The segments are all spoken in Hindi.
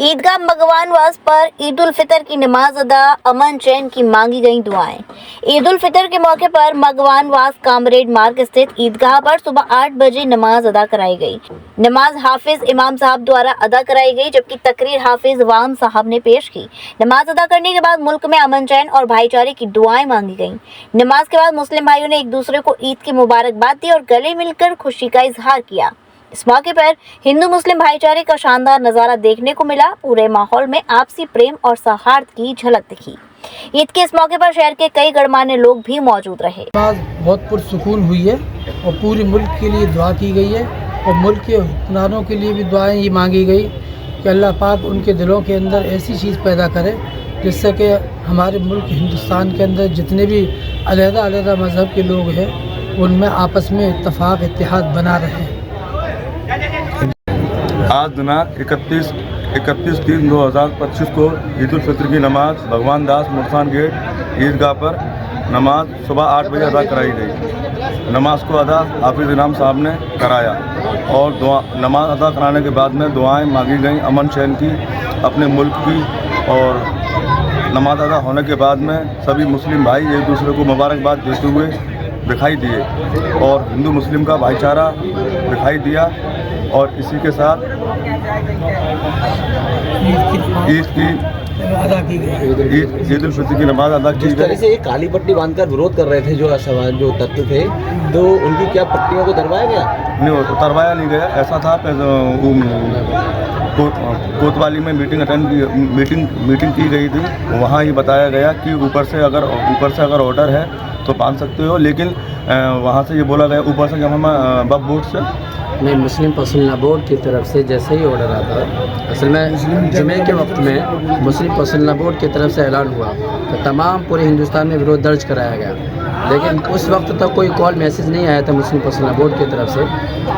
ईदगाह मगवानवास पर ईद उल फितर की नमाज अदा, अमन चैन की मांगी गई दुआएं। ईद उल फितर के मौके पर मगवानवास कामरेड मार्ग स्थित ईदगाह पर सुबह 8 बजे नमाज अदा कराई गई। नमाज हाफिज इमाम साहब द्वारा अदा कराई गई, जबकि तकरीर हाफिज वाम साहब ने पेश की। नमाज अदा करने के बाद मुल्क में अमन चैन और भाईचारे की दुआएं मांगी गईं। नमाज के बाद मुस्लिम भाइयों ने एक दूसरे को ईद की मुबारकबाद दी और गले मिलकर खुशी का इजहार किया। इस मौके पर हिंदू मुस्लिम भाईचारे का शानदार नजारा देखने को मिला। पूरे माहौल में आपसी प्रेम और सौहार्द की झलक दिखी। ईद के इस मौके पर शहर के कई गणमान्य लोग भी मौजूद रहे। नमाज बहुत पुरसुकून हुई है और पूरे मुल्क के लिए दुआ की गई है और मुल्क के हुक्मरानों के लिए भी दुआएं ये मांगी गई कि अल्लाह पाक उनके दिलों के अंदर ऐसी चीज़ पैदा करे जिससे कि हमारे मुल्क हिंदुस्तान के अंदर जितने भी अलग-अलग मज़हब के लोग हैं उनमें आपस में इत्तेफाक इत्तेहाद बना रहे। आज दिनांक 31/3/2025 को ईद उल फितर की नमाज भगवान दास मुर्सान गेट ईदगाह पर नमाज सुबह 8 बजे अदा कराई गई। नमाज को अदा हाफिज इमाम साहब ने कराया और नमाज अदा कराने के बाद में दुआएं मांगी गईं अमन चैन की, अपने मुल्क की। और नमाज अदा होने के बाद में सभी मुस्लिम भाई एक दूसरे को मुबारकबाद देते हुए दिखाई दिए और हिंदू मुस्लिम का भाईचारा दिखाई दिया। और इसी के साथ ईद उल फितर की नमाज अदा की गई। जिस तरह से एक काली पट्टी बांधकर विरोध कर रहे थे जो तत्व थे, तो उनकी क्या पट्टियों को उतरवाया गया? नहीं, उतरवाया नहीं गया। ऐसा था कोतवाली में मीटिंग की गई थी। वहाँ ही बताया गया कि ऊपर से अगर ऑर्डर है तो बांध सकते हो, लेकिन वहाँ से ये बोला गया ऊपर से जब हम वक्फ बोर्ड से नहीं, मुस्लिम पसंदीदा बोर्ड की तरफ से जैसे ही ऑर्डर आता है, असल में जुमे के वक्त में मुस्लिम पसंदीदा बोर्ड की तरफ से ऐलान हुआ तो तमाम पूरे हिंदुस्तान में विरोध दर्ज कराया गया, लेकिन उस वक्त तक कोई कॉल मैसेज नहीं आया था मुस्लिम पसंदीदा बोर्ड की तरफ से।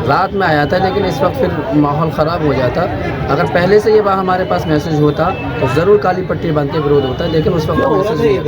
रात में आया था, लेकिन इस वक्त फिर माहौल ख़राब हो जाता। अगर पहले से ये बात हमारे पास मैसेज होता तो ज़रूर काली पट्टी बांध के विरोध होता, लेकिन उस वक्त मैसेज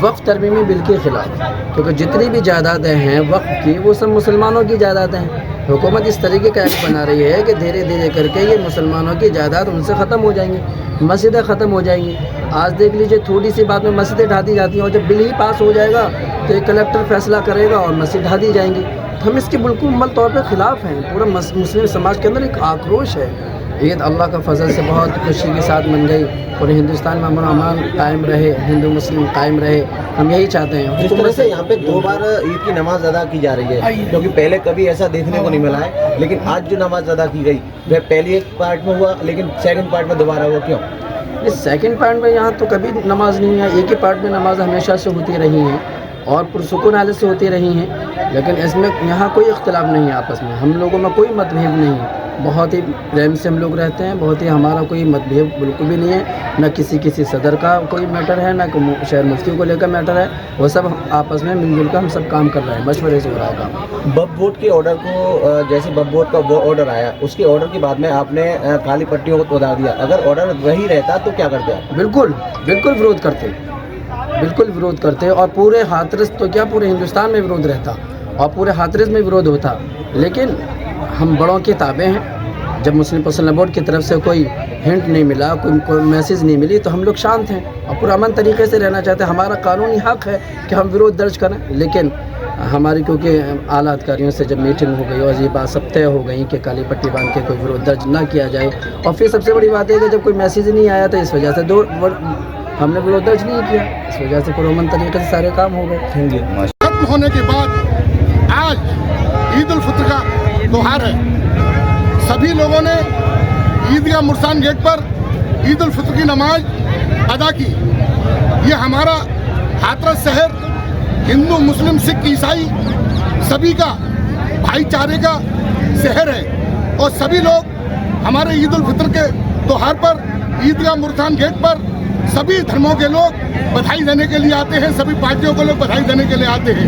वक्फ तरमीमी बिल के ख़िलाफ़, क्योंकि जितनी भी जायदादें हैं वक्फ की वो सब मुसलमानों की जायदादें हैं। हुकूमत इस तरीके का एक्ट बना रही है कि धीरे धीरे करके ये मुसलमानों की जायदाद उनसे ख़त्म हो जाएंगी, मस्जिदें ख़त्म हो जाएंगी। आज देख लीजिए, थोड़ी सी बात में मस्जिदें ढा दी जाती हैं और जब बिल ही पास हो जाएगा तो एक कलेक्टर फैसला करेगा और मस्जिद ढा दी जाएंगी। तो हम इसके बिल्कुल मुकम्मल तौर पर ख़िलाफ़ हैं। पूरा मुस्लिम समाज के अंदर एक आक्रोश है। ईद अल्लाह का फजल से बहुत खुशी के साथ मन गई। पूरे हिंदुस्तान में अमन अमान कायम रहे, हिंदू मुस्लिम कायम रहे, हम यही चाहते हैं। जिस तरह से यहाँ पे 2 बार ईद की नमाज अदा की जा रही है, क्योंकि पहले कभी ऐसा देखने को नहीं मिला है, लेकिन आज जो नमाज अदा की गई वह पहली एक पार्ट में हुआ, लेकिन सेकंड पार्ट में दोबारा हुआ, क्यों? इस सेकंड पार्ट में यहाँ तो कभी नमाज नहीं है, एक ही पार्ट में नमाज हमेशा से होती रही है और पुरसुकून हालत से होती रही हैं, लेकिन इसमें यहाँ कोई इख्तिलाफ नहीं है आपस में। हम लोगों में कोई मतभेद नहीं है, बहुत ही प्रेम से हम लोग रहते हैं, बहुत ही हमारा कोई मतभेद बिल्कुल भी नहीं है। न किसी सदर का कोई मैटर है, न शहर मुफ्ती को लेकर मैटर है। वो सब आपस में मिलजुल कर हम सब काम कर रहे हैं, मशवरे से हो रहा है काम। वक्फ बोर्ड के ऑर्डर को, जैसे वक्फ बोर्ड का वो ऑर्डर आया, उसके ऑर्डर के बाद में आपने काली पट्टियों को उतार दिया। अगर ऑर्डर वही रहता तो क्या करते आप? बिल्कुल विरोध करते, बिल्कुल विरोध करते। और पूरे हाथरस तो क्या, पूरे हिंदुस्तान में विरोध रहता और पूरे हाथरस में विरोध होता, लेकिन हम बड़ों के ताबे हैं। जब मुस्लिम पसंदीदा बोर्ड की तरफ से कोई हिंट नहीं मिला, कोई मैसेज नहीं मिली, तो हम लोग शांत हैं और पूरा अमन तरीके से रहना चाहते हैं। हमारा कानूनी हक़ है कि हम विरोध दर्ज करें, लेकिन हमारी क्योंकि आला अधिकारियों से जब मीटिंग हो गई और ये बात सब तय हो गई कि काली पट्टी बांध के कोई विरोध दर्ज ना किया जाए, और फिर सबसे बड़ी बात है कि जब कोई मैसेज नहीं आया तो इस वजह से हमने विरोध दर्ज नहीं किया, इस वजह से पुरअमन तरीके से सारे काम हो गए। खत्म होने के बाद आज ईद उल फितर का त्योहार है। सभी लोगों ने ईदगाह मुर्सान गेट पर ईद उल फितर की नमाज अदा की। ये हमारा हाथरस शहर हिंदू मुस्लिम सिख ईसाई सभी का भाईचारे का शहर है और सभी लोग हमारे ईद उल फितर के त्योहार पर ईदगाह मुर्सान गेट पर सभी धर्मों के लोग बधाई देने के लिए आते हैं, सभी पार्टियों के लोग बधाई देने के लिए आते हैं।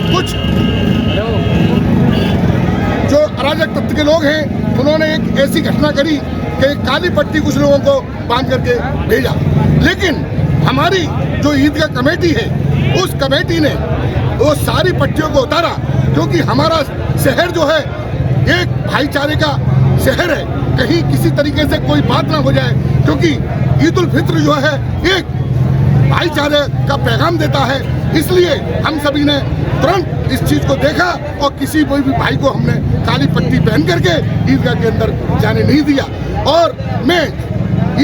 कुछ जो अराजक तत्व के लोग हैं उन्होंने एक ऐसी घटना करी कि काली पट्टी कुछ लोगों को बांध करके भेजा, लेकिन हमारी जो ईदगाह कमेटी है उस कमेटी ने वो सारी पट्टियों को उतारा, क्योंकि हमारा शहर जो है एक भाईचारे का शहर है। कहीं किसी तरीके से कोई बात ना हो जाए, क्योंकि ईद उल फित्र जो है एक भाईचारे का पैगाम देता है। इसलिए हम सभी ने तुरंत इस चीज को देखा और किसी कोई भी भाई को हमने काली पट्टी पहन करके ईदगाह के अंदर जाने नहीं दिया। और मैं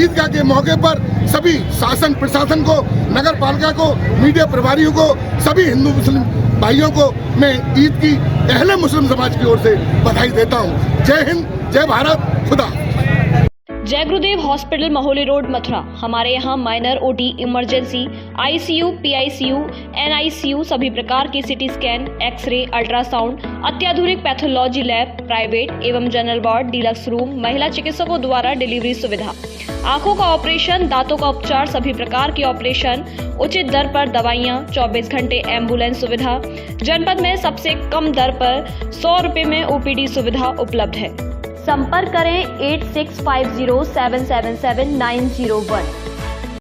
ईदगाह के मौके पर सभी शासन प्रशासन को, नगर पालिका को, मीडिया प्रभारियों को, सभी हिंदू मुस्लिम भाइयों को मैं ईद की अहले मुस्लिम समाज की ओर से बधाई देता हूँ। जय हिंद, जय भारत, खुदा। जय गुरुदेव हॉस्पिटल, महोली रोड, मथुरा। हमारे यहाँ minor, OT, emergency, ICU, PICU, NICU, सभी प्रकार के सीटी स्कैन, एक्सरे, अल्ट्रासाउंड, अत्याधुनिक पैथोलॉजी लैब, प्राइवेट एवं जनरल वार्ड, डीलक्स रूम, महिला चिकित्सकों द्वारा डिलीवरी सुविधा, आंखों का ऑपरेशन, दांतों का उपचार, सभी प्रकार के ऑपरेशन, उचित दर पर दवाइयाँ, 24 घंटे एम्बुलेंस सुविधा। जनपद में सबसे कम दर पर 100 रुपये में ओपीडी सुविधा उपलब्ध है। संपर्क करें 8650777901।